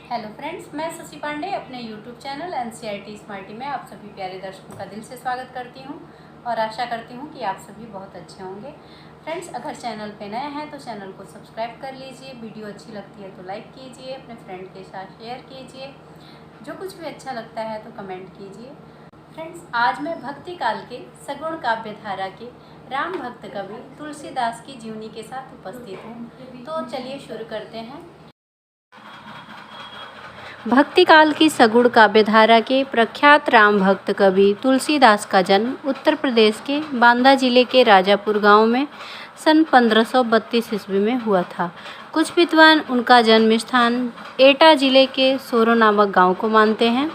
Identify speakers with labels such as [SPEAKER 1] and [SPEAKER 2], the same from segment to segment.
[SPEAKER 1] Hello friends, मैं शशि पांडे अपने YouTube channel NCERT smarty में आप सभी प्यारे दर्शकों का दिल से स्वागत करती हूं और आशा करती हूं कि आप सभी बहुत अच्छे होंगे। फ्रेंड्स, अगर चैनल पे नए हैं तो चैनल को सब्सक्राइब कर लीजिए। वीडियो अच्छी लगती है तो लाइक कीजिए, अपने फ्रेंड के साथ शेयर कीजिए, जो कुछ भी अच्छा लगता है तो कमेंट कीजिए। फ्रेंड्स, आज मैं भक्ति काल के सगुण काव्य धारा के राम भक्त कवि तुलसीदास की जीवनी के साथ उपस्थित हूँ। तो चलिए शुरू करते हैं। भक्ति काल की सगुण काव्यधारा के प्रख्यात राम भक्त कवि तुलसीदास का जन्म उत्तर प्रदेश के बांदा जिले के राजापुर गांव में सन 1532 ईस्वी में हुआ था। कुछ विद्वान उनका जन्म स्थान एटा जिले के सोरो नामक गांव को मानते हैं।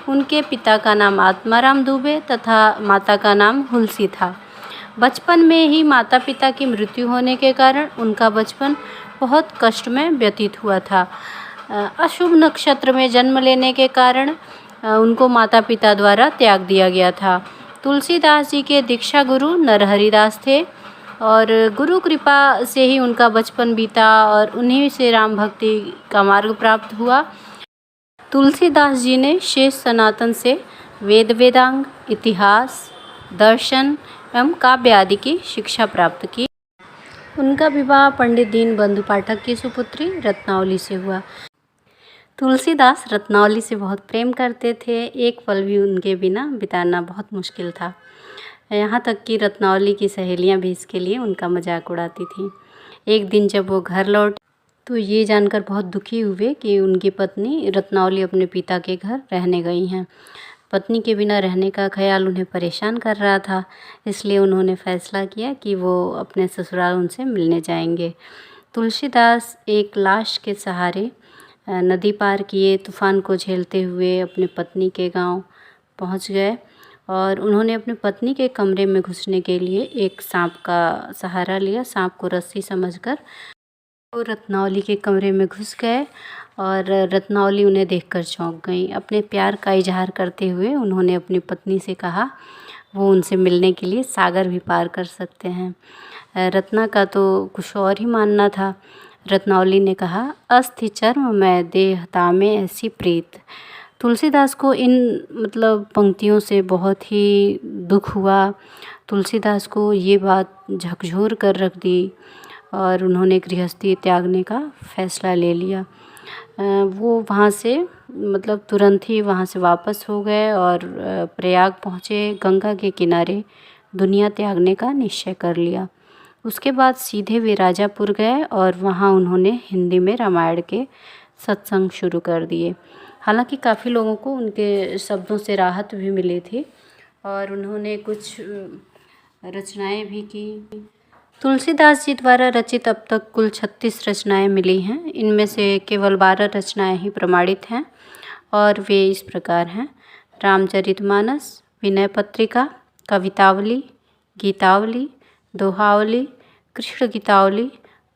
[SPEAKER 1] उनके पिता का नाम आत्माराम दुबे तथा माता का नाम हुलसी था। बचपन में ही माता पिता की मृत्यु होने के कारण उनका बचपन बहुत कष्टमय व्यतीत हुआ था। अशुभ नक्षत्र में जन्म लेने के कारण उनको माता पिता द्वारा त्याग दिया गया था। तुलसीदास जी के दीक्षा गुरु नरहरिदास थे और गुरु कृपा से ही उनका बचपन बीता और उन्हीं से राम भक्ति का मार्ग प्राप्त हुआ। तुलसीदास जी ने शेष सनातन से वेद वेदांग, इतिहास, दर्शन एवं काव्य आदि की शिक्षा प्राप्त की। उनका विवाह पंडित दीनबंधु पाठक की सुपुत्री रत्नावली से हुआ। तुलसीदास रत्नावली से बहुत प्रेम करते थे। एक पल भी उनके बिना बिताना बहुत मुश्किल था। यहाँ तक कि रत्नावली की सहेलियाँ भी इसके लिए उनका मजाक उड़ाती थीं। एक दिन जब वो घर लौटे तो ये जानकर बहुत दुखी हुए कि उनकी पत्नी रत्नावली अपने पिता के घर रहने गई हैं। पत्नी के बिना रहने का ख्याल उन्हें परेशान कर रहा था, इसलिए उन्होंने फैसला किया कि वो अपने ससुराल उनसे मिलने जाएंगे। तुलसीदास एक लाश के सहारे नदी पार किए, तूफ़ान को झेलते हुए अपने पत्नी के गांव पहुंच गए और उन्होंने अपनी पत्नी के कमरे में घुसने के लिए एक सांप का सहारा लिया। सांप को रस्सी समझकर वो रत्नावली के कमरे में घुस गए और रत्नावली उन्हें देखकर चौंक गई। अपने प्यार का इजहार करते हुए उन्होंने अपनी पत्नी से कहा वो उनसे मिलने के लिए सागर भी पार कर सकते हैं। रत्ना का तो कुछ और ही मानना था। रत्नावली ने कहा, अस्थि चर्म मैं देह तामे ऐसी प्रीत। तुलसीदास को इन पंक्तियों से बहुत ही दुख हुआ। तुलसीदास को ये बात झकझोर कर रख दी और उन्होंने गृहस्थी त्यागने का फैसला ले लिया। वो वहाँ से तुरंत ही वहाँ से वापस हो गए और प्रयाग पहुँचे। गंगा के किनारे दुनिया त्यागने का निश्चय कर लिया। उसके बाद सीधे वे राजापुर गए और वहाँ उन्होंने हिंदी में रामायण के सत्संग शुरू कर दिए। हालांकि काफ़ी लोगों को उनके शब्दों से राहत भी मिली थी और उन्होंने कुछ रचनाएं भी की। तुलसीदास जी द्वारा रचित अब तक कुल 36 रचनाएं मिली हैं। इनमें से केवल 12 रचनाएं ही प्रमाणित हैं और वे इस प्रकार हैं: रामचरितमानस, विनय पत्रिका, कवितावली, गीतावली, दोहावली, कृष्ण गीतावली,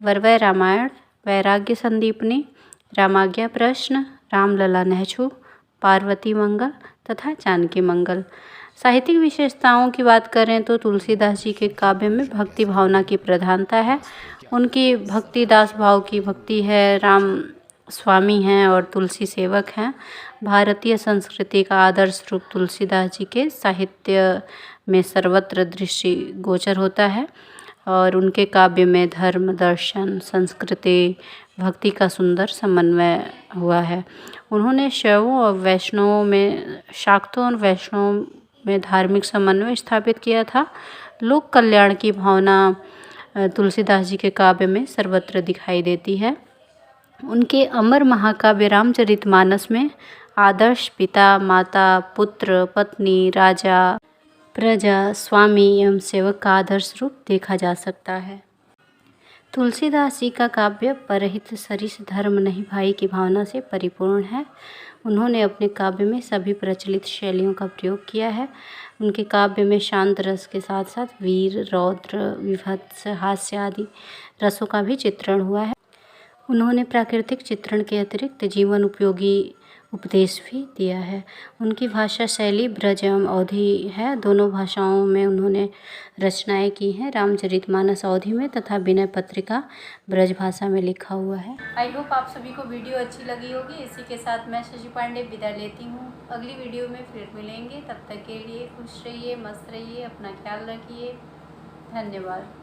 [SPEAKER 1] वरवै रामायण, वैराग्य संदीपनी, रामाज्ञा प्रश्न, रामलला नहछू, पार्वती मंगल तथा जानकी मंगल। साहित्यिक विशेषताओं की बात करें तो तुलसीदास जी के काव्य में भक्ति भावना की प्रधानता है। उनकी भक्ति दास भाव की भक्ति है। राम स्वामी हैं और तुलसी सेवक हैं। भारतीय संस्कृति का आदर्श रूप तुलसीदास जी के साहित्य में सर्वत्र दृष्टि गोचर होता है और उनके काव्य में धर्म, दर्शन, संस्कृति, भक्ति का सुंदर समन्वय हुआ है। उन्होंने शैवों और वैष्णवों में, शाक्तों और वैष्णवों में धार्मिक समन्वय स्थापित किया था। लोक कल्याण की भावना तुलसीदास जी के काव्य में सर्वत्र दिखाई देती है। उनके अमर महाकाव्य रामचरितमानस में आदर्श पिता, माता, पुत्र, पत्नी, राजा, प्रजा, स्वामी एवं सेवक का आदर्श रूप देखा जा सकता है। तुलसीदास जी का काव्य परहित सरिस धर्म नहीं भाई की भावना से परिपूर्ण है। उन्होंने अपने काव्य में सभी प्रचलित शैलियों का प्रयोग किया है। उनके काव्य में शांत रस के साथ साथ वीर, रौद्र, विभत्स, हास्य आदि रसों का भी चित्रण हुआ है। उन्होंने प्राकृतिक चित्रण के अतिरिक्त जीवन उपयोगी उपदेश भी दिया है। उनकी भाषा शैली ब्रज एवं अवधी है। दोनों भाषाओं में उन्होंने रचनाएं की हैं। रामचरितमानस अवधी में तथा विनय पत्रिका ब्रज भाषा में लिखा हुआ है। आई होप आप सभी को वीडियो अच्छी लगी होगी। इसी के साथ मैं शशि पांडे विदा लेती हूँ। अगली वीडियो में फिर मिलेंगे। तब तक के लिए खुश रहिए, मस्त रहिए, अपना ख्याल रखिए। धन्यवाद।